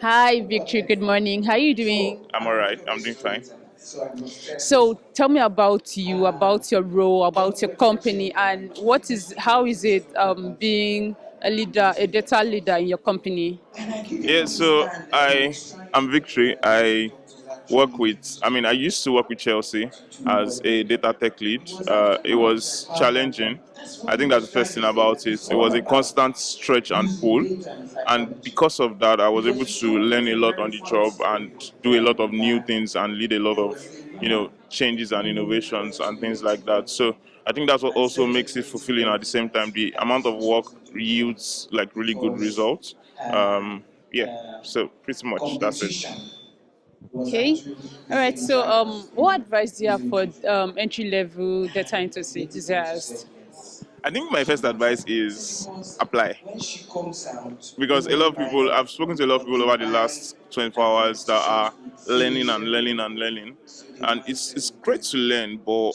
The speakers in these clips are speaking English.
Hi, Victory. Good morning. How are you doing? I'm all right. I'm doing fine. So, tell me about you, about your role, about your company, and how is it being a leader, a data leader in your company? Yeah, so I'm Victory. I used to work with Chelsea as a data tech lead. It was challenging. I think that's the first thing about it. It was a constant stretch and pull. And because of that, I was able to learn a lot on the job and do a lot of new things and lead a lot of, changes and innovations and things like that. So I think that's what also makes it fulfilling at the same time. The amount of work yields like really good results. Yeah, so pretty much that's it. Okay. All right. So, what advice do you have for entry level data enthusiasts? I think my first advice is apply, because a lot of people, I've spoken to a lot of people over the last 24 hours that are learning and learning and learning, and it's great to learn, but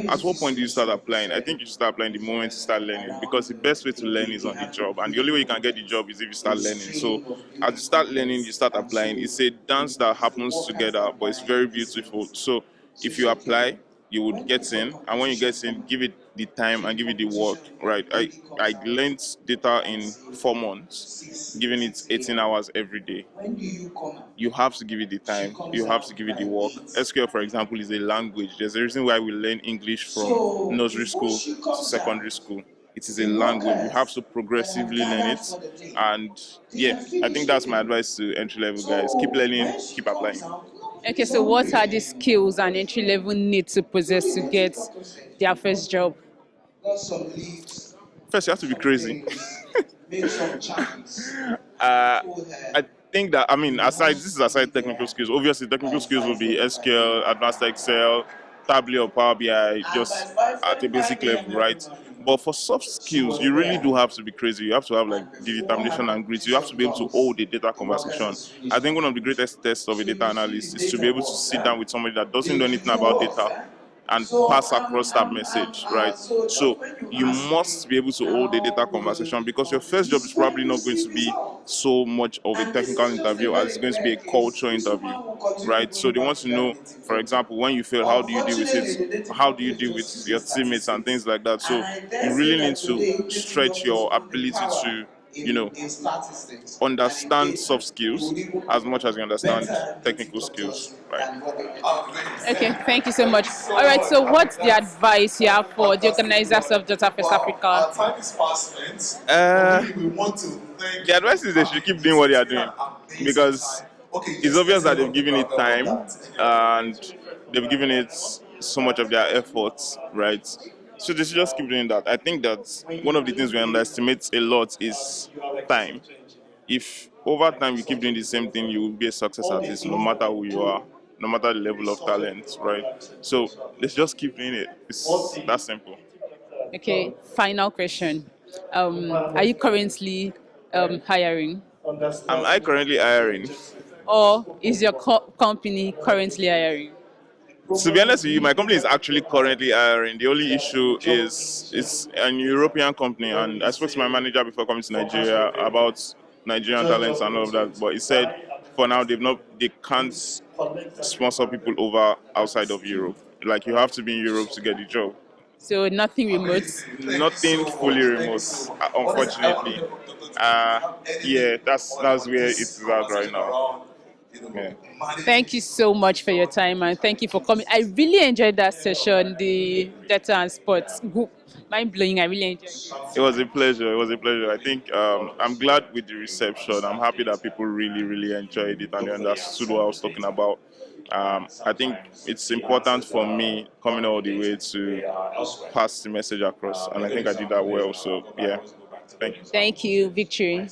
at what point do you start applying? I think you should start applying the moment you start learning, because the best way to learn is on the job, and the only way you can get the job is if you start learning. So as you start learning, you start applying. It's a dance that happens together, but it's very beautiful. So if you apply, you would get in, and when you get in, give it the time and give it the work. Right, I learned data in 4 months, giving it 18 hours every day. You have to give it the time, you have to give it the work. SQL, for example, is a language. There's a reason why we learn English from nursery school to secondary school. It is a language. You have to progressively learn it. And yeah, I think that's my advice to entry level guys. Keep learning, keep applying. Okay. So, what are the skills an entry level need to possess to get their first job? First, you have to be crazy. uh, I think that, aside, this is aside technical skills. Obviously, technical skills will be SQL, advanced Excel, Tableau or Power BI, just at a basic level, right? But for soft skills, you really do have to be crazy. You have to have like the determination and grit. You have to be able to hold a data conversation. I think one of the greatest tests of a data analyst is to be able to sit down with somebody that doesn't know anything about data and pass across that message, right? So you must be able to hold a data conversation, because your first job is probably not going to be so much of a technical interview as it's going to be a culture interview, right? So they want to know, for example, when you fail, how do you deal with it? How do you deal with your teammates and things like that? So you really need to stretch your ability to, understand soft skills as much as you understand technical skills, right? Okay, thank you so much. All right, so what's the advice you have for the organizers of Data First Africa? The advice is they should keep doing what they are doing, because it's obvious that they've given it time and they've given it so much of their efforts, right? So they should just keep doing that. I think that one of the things we underestimate a lot is time. If over time you keep doing the same thing, you will be a success artist no matter who you are, no matter the level of talent, right? So let's just keep doing it. It's that simple. Okay, final question. Are you currently hiring, Am I currently hiring? or is your company currently hiring? To be honest with you, my company is actually currently hiring. The only issue is it's an European company, and I spoke to my manager before coming to Nigeria about Nigerian talents and all of that. But he said for now they can't sponsor people over outside of Europe. Like you have to be in Europe to get the job. So nothing remote. Nothing fully remote, unfortunately. Yeah, that's where it is at right now. Yeah. Thank you so much for your time and thank you for coming. I really enjoyed that session, the data and sports. Mind blowing. I really enjoyed it. It was a pleasure. It was a pleasure. I think I'm glad with the reception. I'm happy that people really, really enjoyed it and they understood what I was talking about. I think it's important for me coming all the way to pass the message across, and I think I did that well. So yeah, thank you. Thank you, Victory.